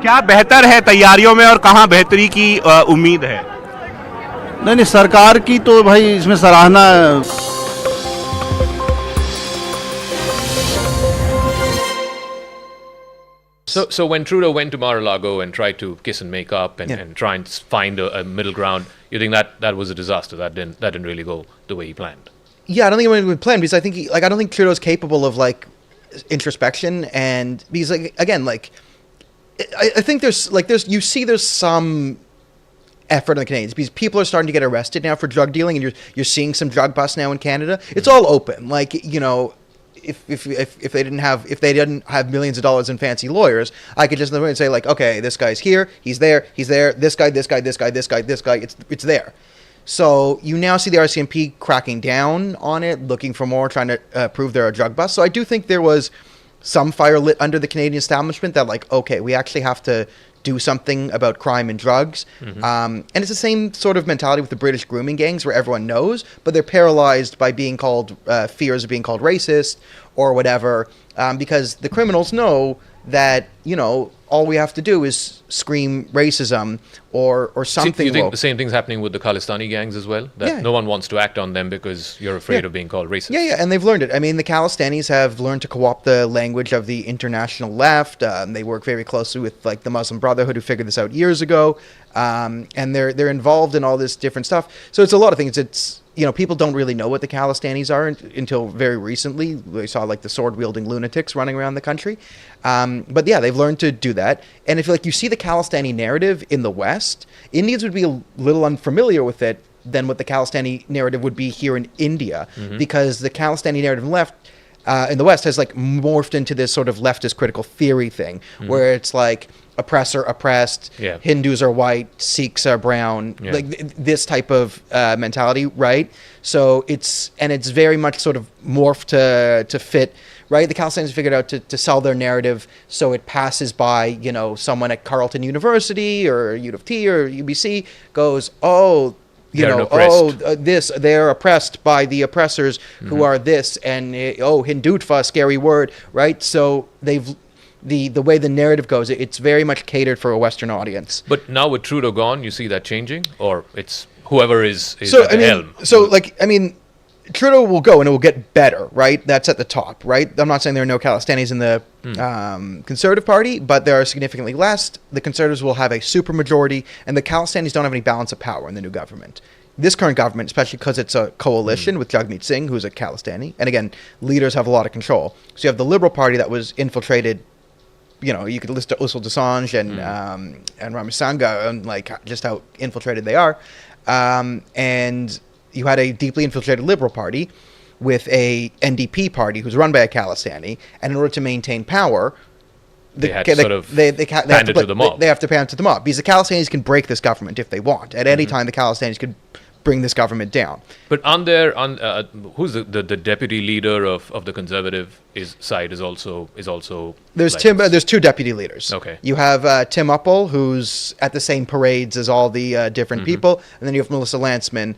क्या बेहतर है तैयारियों में और कहाँ बेहतरी की उम्मीद है? नहीं, सरकार की तो भाई इसमें सराहना। So when Trudeau went to Mar-a-Lago and tried to kiss and make up and try and find a middle ground, you think that was a disaster? That didn't really go the way he planned? Yeah, I don't think it went planned because I think I don't think Trudeau's capable of like introspection, and because like again I think there's some effort on the Canadians because people are starting to get arrested now for drug dealing, and you're seeing some drug busts now in Canada. It's all open, like, you know. If they didn't have millions of dollars in fancy lawyers, I could just say like, okay, this guy's here, he's there, this guy, it's there. So you now see the RCMP cracking down on it, looking for more, trying to prove there are drug busts. So I do think there was some fire lit under the Canadian establishment that like, okay, we actually have to do something about crime and drugs. And it's the same sort of mentality with the British grooming gangs where everyone knows, but they're paralyzed by being called, fears of being called racist or whatever, because the criminals know that, you know, all we have to do is scream racism or something. Do you think the same thing's happening with the Khalistani gangs as well? That no one wants to act on them because you're afraid of being called racist? Yeah, and they've learned it. I mean, the Khalistanis have learned to co-opt the language of the international left. They work very closely with like the Muslim Brotherhood, who figured this out years ago. And they're involved in all this different stuff. So it's a lot of things. It's, you know, people don't really know what the Khalistanis are until very recently. They saw like the sword-wielding lunatics running around the country. But yeah, they've learned to do that. And if like you see the Khalistani narrative in the West, Indians would be a little unfamiliar with it than what the Khalistani narrative would be here in India, because the Khalistani narrative in the West has like morphed into this sort of leftist critical theory thing, where it's like oppressor, oppressed, Hindus are white, Sikhs are brown, like this type of mentality, right? So it's very much sort of morphed to fit, right? The Khalistanis figured out to sell their narrative so it passes by, you know, someone at Carleton University or U of T or UBC goes, oh, you know, they're oppressed by the oppressors who are this, and Hindutva, scary word, right? So they've the way the narrative goes, it's very much catered for a Western audience. But now with Trudeau gone, you see that changing, or it's whoever is so, at the helm? So, like, I mean, Trudeau will go and it will get better, right? That's at the top, right? I'm not saying there are no Khalistanis in the Conservative Party, but there are significantly less. The Conservatives will have a supermajority, and the Khalistanis don't have any balance of power in the new government. This current government, especially because it's a coalition with Jagmeet Singh, who's a Khalistani, and again, leaders have a lot of control. So you have the Liberal Party that was infiltrated. You know, you could list Usul Dosanjh and Ramasanga and like just how infiltrated they are, and you had a deeply infiltrated Liberal Party with a NDP party who's run by a Khalistani, and in order to maintain power, they have to pan it to the mob. They have to pan it to the mob because the Khalistanis can break this government if they want. At any time, the Khalistanis could bring this government down. But who's the deputy leader of the Conservative side is also there's like there's two deputy leaders. Okay, you have Tim Uppal, who's at the same parades as all the different people, and then you have Melissa Lantsman,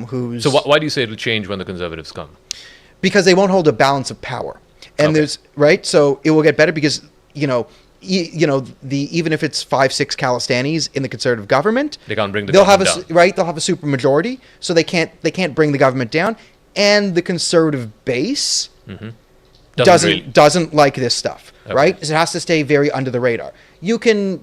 who's. So why do you say it'll change when the Conservatives come? Because they won't hold a balance of power, and there's right. So it will get better because, you know, even if it's 5-6 Khalistanis in the conservative government, They can't bring the they'll government have down. right. They'll have a super majority, so they can't bring the government down, and the conservative base doesn't like this stuff, right? So it has to stay very under the radar. You can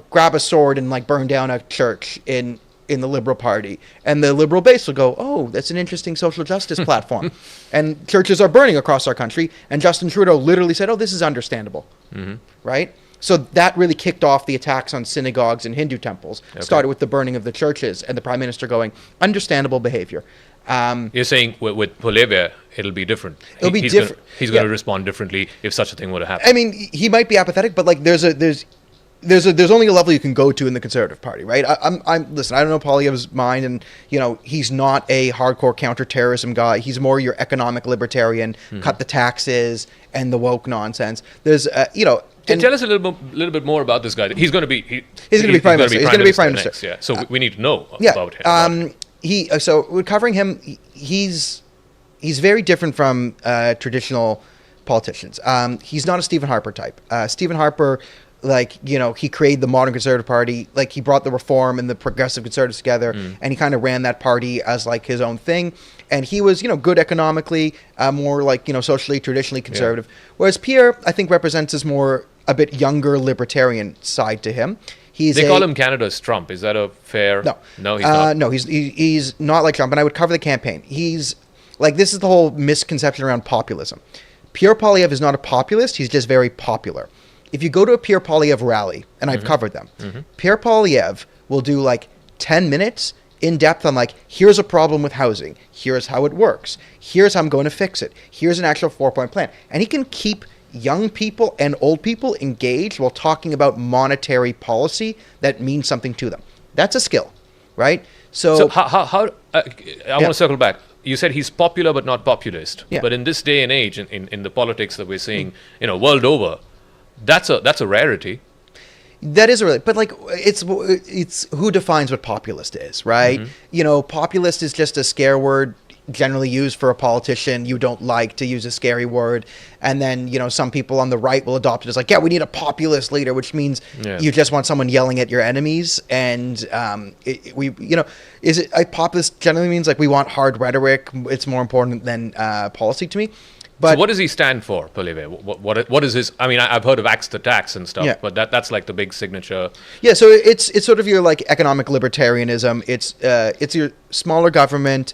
grab a sword and like burn down a church in the Liberal Party, and the Liberal base will go, oh, that's an interesting social justice platform. And churches are burning across our country, and Justin Trudeau literally said, oh, this is understandable, right? So that really kicked off the attacks on synagogues and Hindu temples, started with the burning of the churches, and the Prime Minister going, understandable behavior. You're saying with Poilievre, it'll be different. It'll be He's different. He's going to respond differently if such a thing were to happen. I mean, he might be apathetic, but like there's only a level you can go to in the Conservative Party, right? Listen, I don't know Poilievre's mind, and he's not a hardcore counterterrorism guy. He's more your economic libertarian, cut the taxes and the woke nonsense. There's Tell us a little bit more about this guy. He's going to be he's going to be prime minister. He's going to be prime minister next, yeah. So we need to know about him. So we're covering him. He's very different from traditional politicians. He's not a Stephen Harper type. Stephen Harper, he created the modern Conservative Party. Like, he brought the Reform and the Progressive Conservatives together, and he kind of ran that party as like his own thing. And he was, good economically, more like, socially, traditionally conservative. Yeah. Whereas Pierre, I think, represents his a bit younger libertarian side to him. They call him Canada's Trump. Is that a fair? No, he's not. No, he's not like Trump. And I would cover the campaign. He's like, this is the whole misconception around populism. Pierre Poilievre is not a populist. He's just very popular. If you go to a Pierre Poilievre rally, and I've covered them, Pierre Poilievre will do like 10 minutes in depth on like, here's a problem with housing. Here's how it works. Here's how I'm going to fix it. Here's an actual 4-point plan. And he can keep young people and old people engaged while talking about monetary policy that means something to them. That's a skill, right? So how I want to circle back. You said he's popular but not populist. Yeah. But in this day and age, in the politics that we're seeing, world over, that's a rarity. That is a rarity. But like, it's who defines what populist is, right? Populist is just a scare word generally used for a politician you don't like, to use a scary word. And then, some people on the right will adopt it as like, yeah, we need a populist leader, which means you just want someone yelling at your enemies. And populist generally means like we want hard rhetoric. It's more important than policy to me. But so what does he stand for, Poilievre? What is his? I mean, I've heard of axe the tax and stuff, but that's like the big signature. Yeah, so it's sort of your like economic libertarianism. It's your smaller government.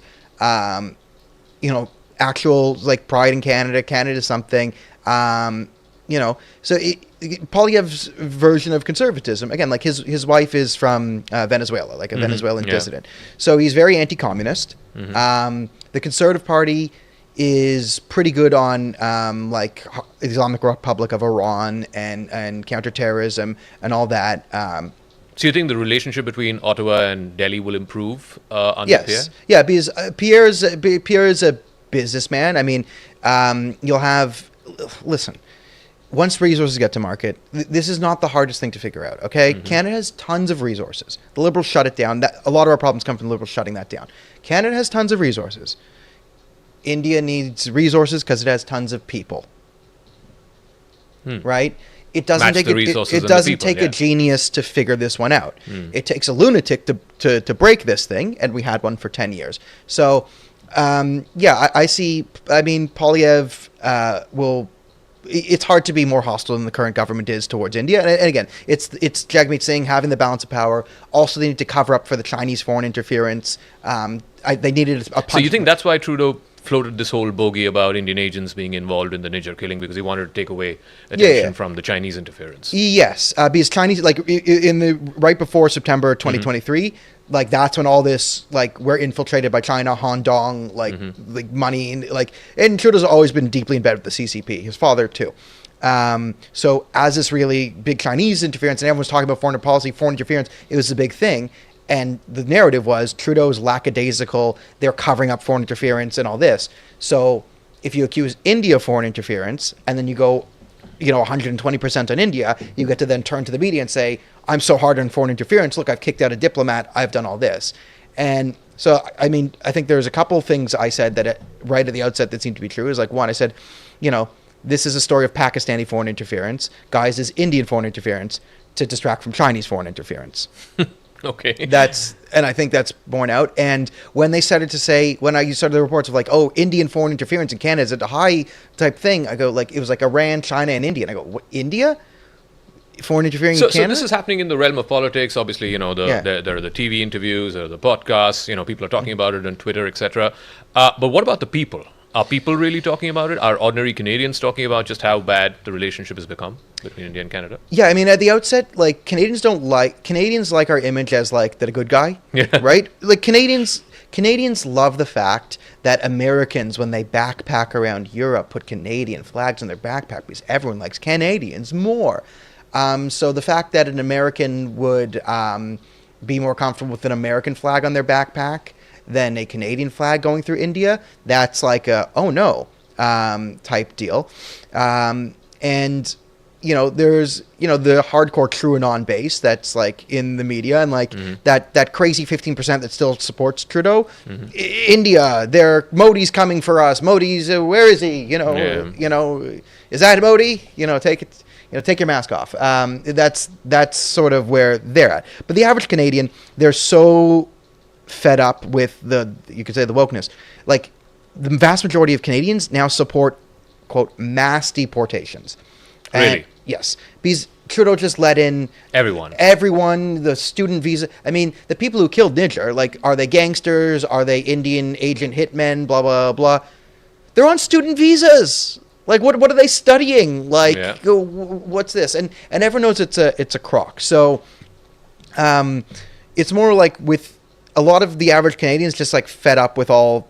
Actual like pride in Canada. Canada is something. So Poilievre's version of conservatism, again, like his wife is from Venezuela, like a Venezuelan dissident. So he's very anti-communist. The Conservative Party is pretty good on like Islamic Republic of Iran and counterterrorism and all that. So you think the relationship between Ottawa and Delhi will improve under Pierre? Yeah, because Pierre is a businessman. I mean, you'll have, listen, once resources get to market, this is not the hardest thing to figure out, okay? Canada has tons of resources. The Liberals shut it down. A lot of our problems come from the Liberals shutting that down. Canada has tons of resources. India needs resources because it has tons of people, right? It doesn't take a genius to figure this one out. It takes a lunatic to break this thing, and we had one for 10 years. So, I see. I mean, Poilievre will. It's hard to be more hostile than the current government is towards India. And again, it's Jagmeet Singh having the balance of power. Also, they need to cover up for the Chinese foreign interference. They needed a punch. So you think that's why Trudeau floated this whole bogey about Indian agents being involved in the Niger killing, because he wanted to take away attention from the Chinese interference? Yes, because Chinese, like in the right before September 2023, like that's when all this, like, we're infiltrated by China, Han Dong, like money, and Trudeau's always been deeply embedded with the CCP. His father too. So as this really big Chinese interference, and everyone's talking about foreign policy, foreign interference, it was a big thing. And the narrative was Trudeau's lackadaisical, they're covering up foreign interference and all this. So if you accuse India of foreign interference and then you go, 120% on India, you get to then turn to the media and say, I'm so hard on foreign interference. Look, I've kicked out a diplomat. I've done all this. And so, I mean, I think there's a couple of things I said that right at the outset that seemed to be true. Is like, one, I said, this is a story of Pakistani foreign interference guised as Indian foreign interference to distract from Chinese foreign interference. Okay. And I think that's borne out. And when they started to say, when I started the reports of like, oh, Indian foreign interference in Canada is a high type thing, I go like, it was like Iran, China, and India. And I go, what, India? Foreign interfering in Canada? So this is happening in the realm of politics. Obviously, you know, there are the TV interviews, there are the podcasts, you know, people are talking about it on Twitter, etc. But what about the people? Are people really talking about it? Are ordinary Canadians talking about just how bad the relationship has become between India and Canada? Yeah, I mean, at the outset, like, Canadians like our image as, like, the good guy, right? Like, Canadians love the fact that Americans, when they backpack around Europe, put Canadian flags on their backpack because everyone likes Canadians more. So the fact that an American would be more comfortable with an American flag on their backpack than a Canadian flag going through India, that's like a, oh no, type deal. And, you know, there's, you know, the hardcore TrueAnon base that's like in the media and like that crazy 15% that still supports Trudeau. India, Modi's coming for us. Modi's, where is he? You know, is that Modi? You know, take it. You know, take your mask off. That's sort of where they're at. But the average Canadian, they're so fed up with you could say the wokeness. Like, the vast majority of Canadians now support, quote, mass deportations. Really? Yes. Because Trudeau just let in everyone, the student visa. I mean, the people who killed Niger, like, are they gangsters? Are they Indian agent hitmen? Blah, blah, blah. They're on student visas. Like, what are they studying? Like, what's this? And everyone knows it's a crock. So, it's more like with a lot of the average Canadians just like fed up with all,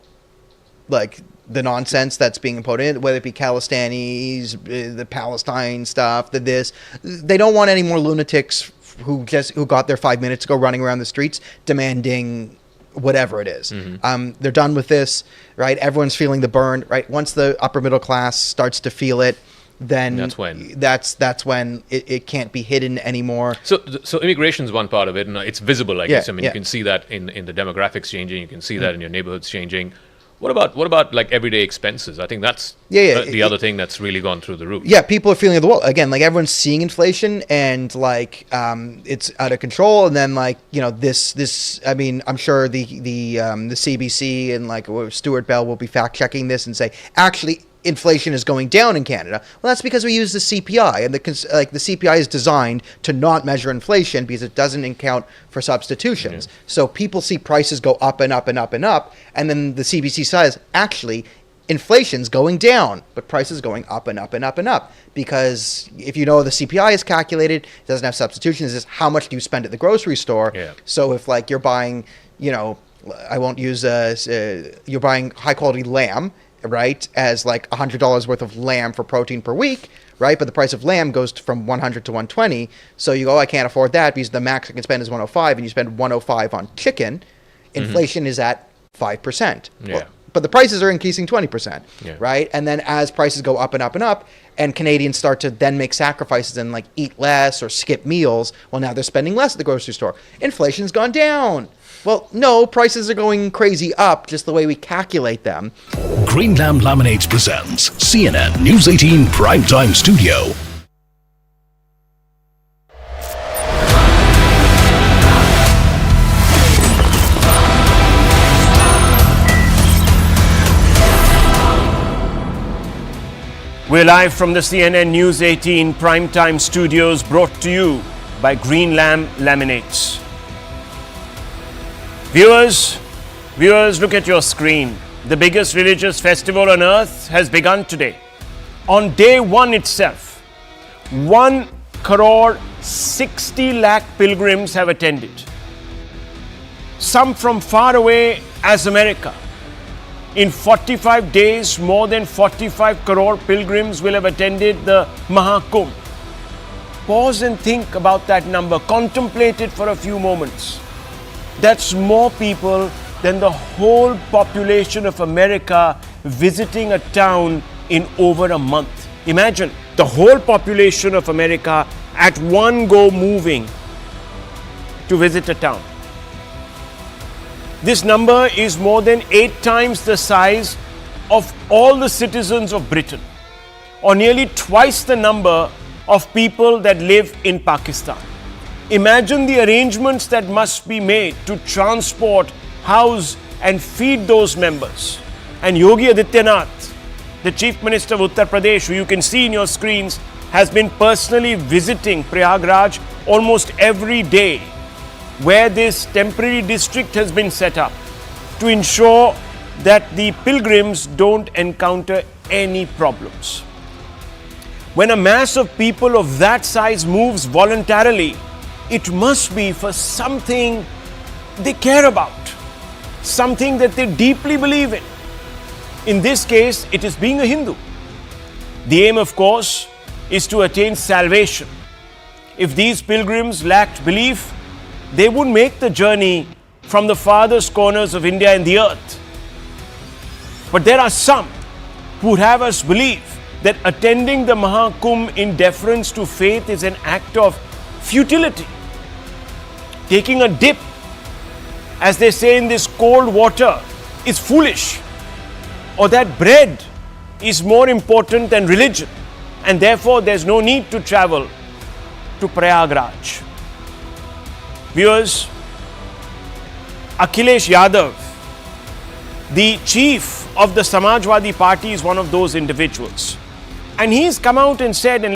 like, the nonsense that's being put in, whether it be Khalistanis, the Palestine stuff, this. They don't want any more lunatics who got their 5 minutes to go running around the streets demanding whatever it is. They're done with this, right? Everyone's feeling the burn, right? Once the upper middle class starts to feel it, then that's when it can't be hidden anymore. So immigration is one part of it, and it's visible, I guess. I mean, you can see that in the demographics changing. You can see that in your neighborhoods changing. What about like everyday expenses? I think that's the other thing that's really gone through the roof. Yeah, people are feeling the wall again. Like, everyone's seeing inflation and like it's out of control. And then, like, you know, this. I mean, I'm sure the CBC and like Stuart Bell will be fact checking this and say actually inflation is going down in Canada. Well, that's because we use the CPI, and the CPI is designed to not measure inflation because it doesn't account for substitutions. So people see prices go up and up and up and up, and then the CBC says actually inflation's going down, but prices going up and up and up and up. Because if you know the CPI is calculated, it doesn't have substitutions. It's how much do you spend at the grocery store. So if like you're buying, you know, I won't use you're buying high quality lamb, right, as like $100 worth of lamb for protein per week, right? But the price of lamb goes from 100 to 120. So you go, I can't afford that because the max I can spend is 105, and you spend 105 on chicken. Inflation is at 5%. Well, but the prices are increasing 20%, right? And then as prices go up and up and up, and Canadians start to then make sacrifices and like eat less or skip meals, well, now they're spending less at the grocery store. Inflation's gone down. Well, no, prices are going crazy up just the way we calculate them. Green Lamb Laminates presents CNN News 18 Primetime Studio. We're live from the CNN News 18 Primetime Studios, brought to you by Green Lamb Laminates. Viewers, look at your screen. The biggest religious festival on earth has begun today. On day one itself, 1 crore 60 lakh pilgrims have attended. Some from far away as America. In 45 days, more than 45 crore pilgrims will have attended the Mahakumbh. Pause and think about that number. Contemplate it for a few moments. That's more people than the whole population of America visiting a town in over a month. Imagine the whole population of America at one go moving to visit a town. This number is more than 8 times the size of all the citizens of Britain. or nearly twice the number of people that live in Pakistan. Imagine the arrangements that must be made to transport, house and feed those members. And Yogi Adityanath, the Chief Minister of Uttar Pradesh, who you can see in your screens, has been personally visiting Prayagraj almost every day, where this temporary district has been set up to ensure that the pilgrims don't encounter any problems. When a mass of people of that size moves voluntarily, it must be for something they care about, something that they deeply believe in. In this case, it is being a Hindu. The aim, of course, is to attain salvation. If these pilgrims lacked belief, they would make the journey from the farthest corners of India and the earth. But there are some who have us believe that attending the Mahakumbh in deference to faith is an act of futility. Taking a dip, as they say, in this cold water is foolish, or that bread is more important than religion, and therefore there's no need to travel to Prayagraj. Viewers, Akhilesh Yadav, the chief of the Samajwadi Party, is one of those individuals. And he's come out and said, and